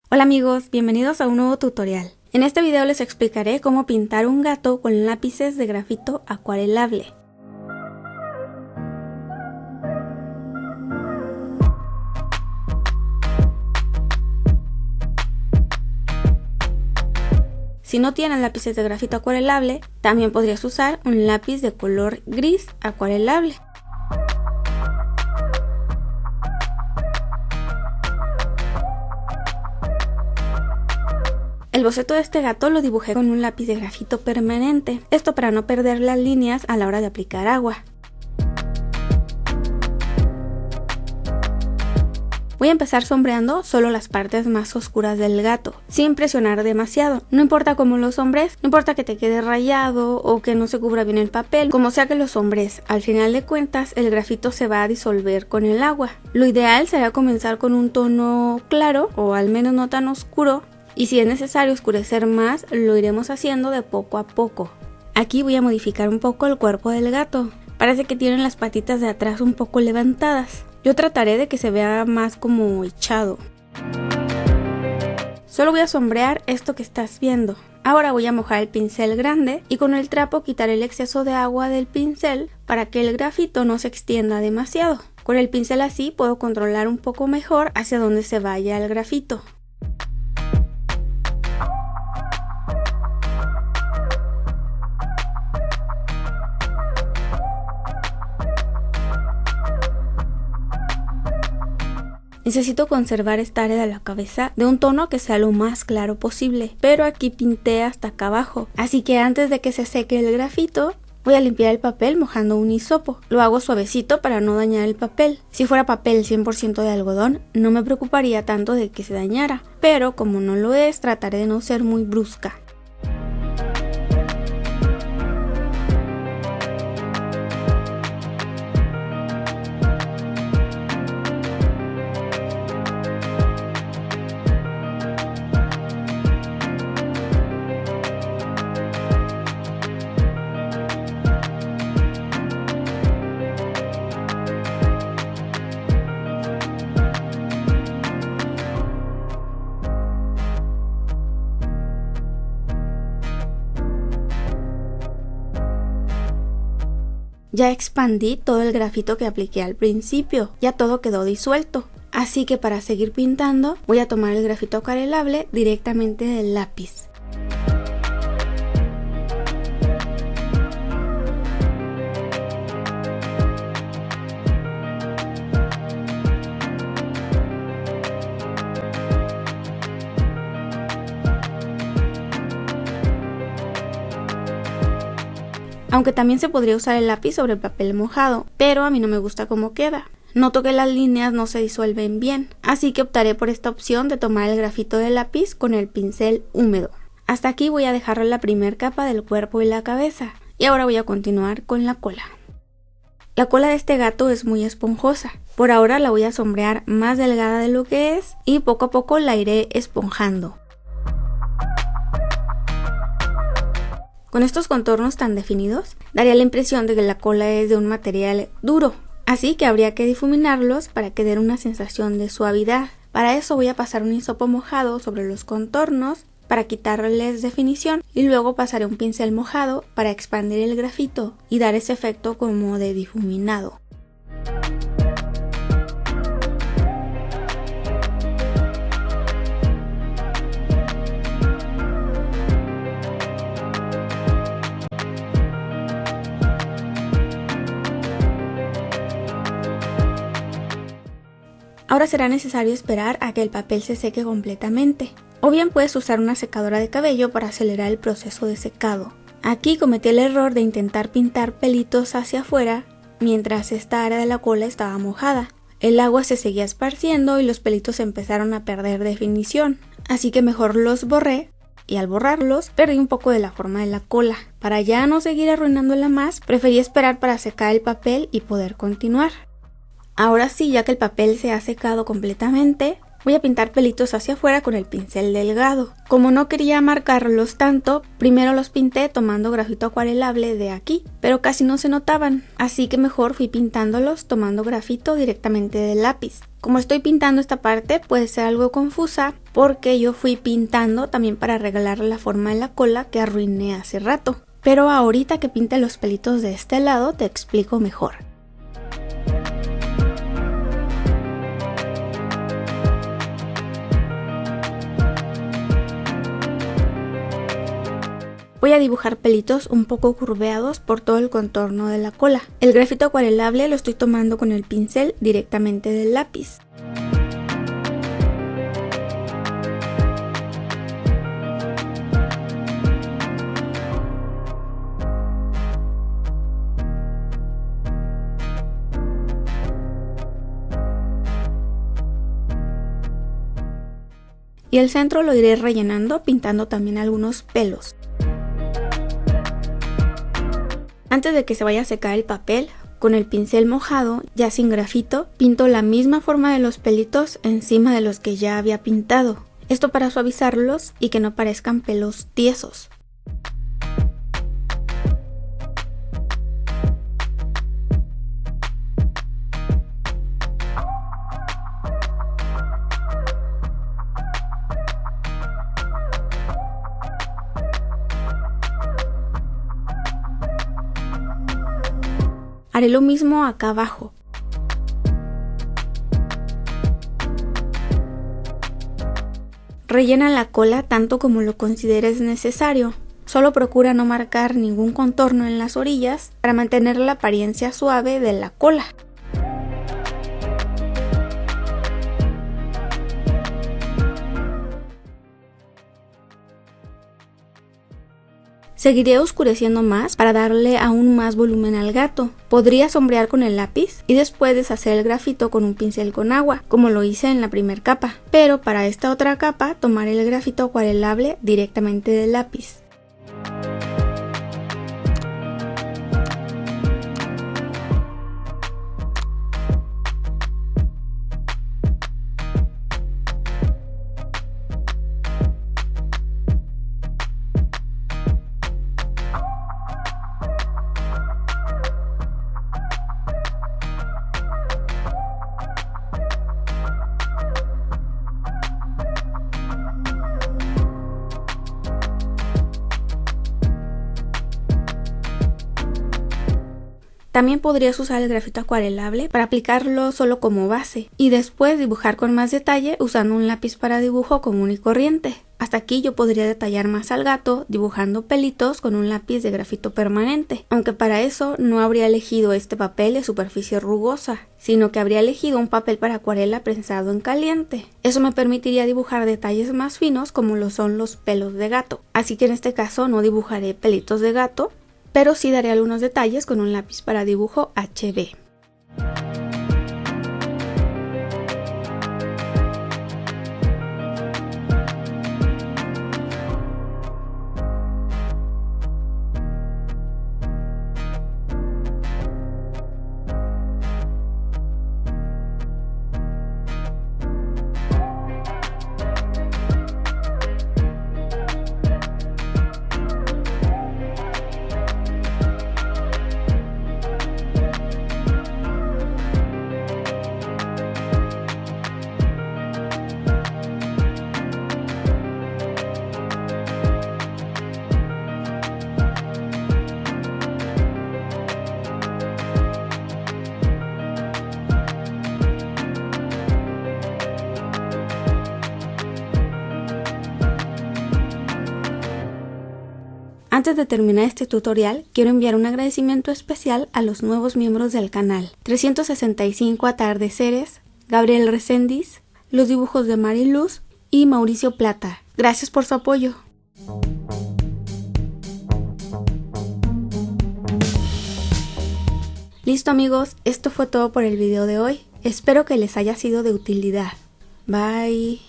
Hola amigos, bienvenidos a un nuevo tutorial. En este video les explicaré cómo pintar un gato con lápices de grafito acuarelable. Si no tienes lápices de grafito acuarelable, también podrías usar un lápiz de color gris acuarelable. El boceto de este gato lo dibujé con un lápiz de grafito permanente, esto para no perder las líneas a la hora de aplicar agua. Voy a empezar sombreando solo las partes más oscuras del gato, sin presionar demasiado. No importa cómo lo sombres, no importa que te quede rayado o que no se cubra bien el papel, como sea que lo sombres, al final de cuentas el grafito se va a disolver con el agua. Lo ideal sería comenzar con un tono claro o al menos no tan oscuro, y si es necesario oscurecer más, lo iremos haciendo de poco a poco. Aquí voy a modificar un poco el cuerpo del gato. Parece que tienen las patitas de atrás un poco levantadas. Yo trataré de que se vea más como echado. Solo voy a sombrear esto que estás viendo. Ahora voy a mojar el pincel grande y con el trapo quitar el exceso de agua del pincel para que el grafito no se extienda demasiado. Con el pincel así puedo controlar un poco mejor hacia dónde se vaya el grafito. Necesito conservar esta área de la cabeza de un tono que sea lo más claro posible, pero aquí pinté hasta acá abajo, así que antes de que se seque el grafito, voy a limpiar el papel mojando un hisopo. Lo hago suavecito para no dañar el papel. Si fuera papel 100% de algodón, no me preocuparía tanto de que se dañara, pero como no lo es, trataré de no ser muy brusca. Ya expandí todo el grafito que apliqué al principio, ya todo quedó disuelto. Así que para seguir pintando voy a tomar el grafito acuarelable directamente del lápiz. Aunque también se podría usar el lápiz sobre el papel mojado, pero a mí no me gusta cómo queda. Noto que las líneas no se disuelven bien, así que optaré por esta opción de tomar el grafito del lápiz con el pincel húmedo. Hasta aquí voy a dejar la primera capa del cuerpo y la cabeza, y ahora voy a continuar con la cola. La cola de este gato es muy esponjosa, por ahora la voy a sombrear más delgada de lo que es y poco a poco la iré esponjando. Con estos contornos tan definidos, daría la impresión de que la cola es de un material duro, así que habría que difuminarlos para que den una sensación de suavidad. Para eso voy a pasar un hisopo mojado sobre los contornos para quitarles definición y luego pasaré un pincel mojado para expandir el grafito y dar ese efecto como de difuminado. Ahora será necesario esperar a que el papel se seque completamente, o bien puedes usar una secadora de cabello para acelerar el proceso de secado. Aquí cometí el error de intentar pintar pelitos hacia afuera mientras esta área de la cola estaba mojada. El agua se seguía esparciendo y los pelitos empezaron a perder definición, así que mejor los borré y al borrarlos perdí un poco de la forma de la cola. Para ya no seguir arruinándola más, preferí esperar para secar el papel y poder continuar. Ahora sí, ya que el papel se ha secado completamente, Voy a pintar pelitos hacia afuera con el pincel delgado. Como no quería marcarlos tanto, primero los pinté tomando grafito acuarelable de aquí, pero casi no se notaban, así que mejor fui pintándolos tomando grafito directamente del lápiz. Como estoy pintando esta parte puede ser algo confusa porque yo fui pintando también para arreglar la forma de la cola que arruiné hace rato. Pero ahorita que pinte los pelitos de este lado te explico mejor. Voy a dibujar pelitos un poco curveados por todo el contorno de la cola. El grafito acuarelable lo estoy tomando con el pincel directamente del lápiz. Y el centro lo iré rellenando pintando también algunos pelos. Antes de que se vaya a secar el papel, con el pincel mojado, ya sin grafito, pinto la misma forma de los pelitos encima de los que ya había pintado. Esto para suavizarlos y que no parezcan pelos tiesos. Haré lo mismo acá abajo. Rellena la cola tanto como lo consideres necesario. Solo procura no marcar ningún contorno en las orillas para mantener la apariencia suave de la cola. Seguiré oscureciendo más para darle aún más volumen al gato. Podría sombrear con el lápiz y después deshacer el grafito con un pincel con agua, como lo hice en la primera capa. Pero para esta otra capa tomaré el grafito acuarelable directamente del lápiz. También podrías usar el grafito acuarelable para aplicarlo solo como base y después dibujar con más detalle usando un lápiz para dibujo común y corriente. Hasta aquí yo podría detallar más al gato dibujando pelitos con un lápiz de grafito permanente, aunque para eso no habría elegido este papel de superficie rugosa, sino que habría elegido un papel para acuarela prensado en caliente. Eso me permitiría dibujar detalles más finos como lo son los pelos de gato, así que en este caso no dibujaré pelitos de gato, pero sí daré algunos detalles con un lápiz para dibujo HB. Antes de terminar este tutorial, quiero enviar un agradecimiento especial a los nuevos miembros del canal. 365 atardeceres, Gabriel Reséndiz, los dibujos de Mariluz y Mauricio Plata. Gracias por su apoyo. Listo amigos, esto fue todo por el video de hoy. Espero que les haya sido de utilidad. Bye.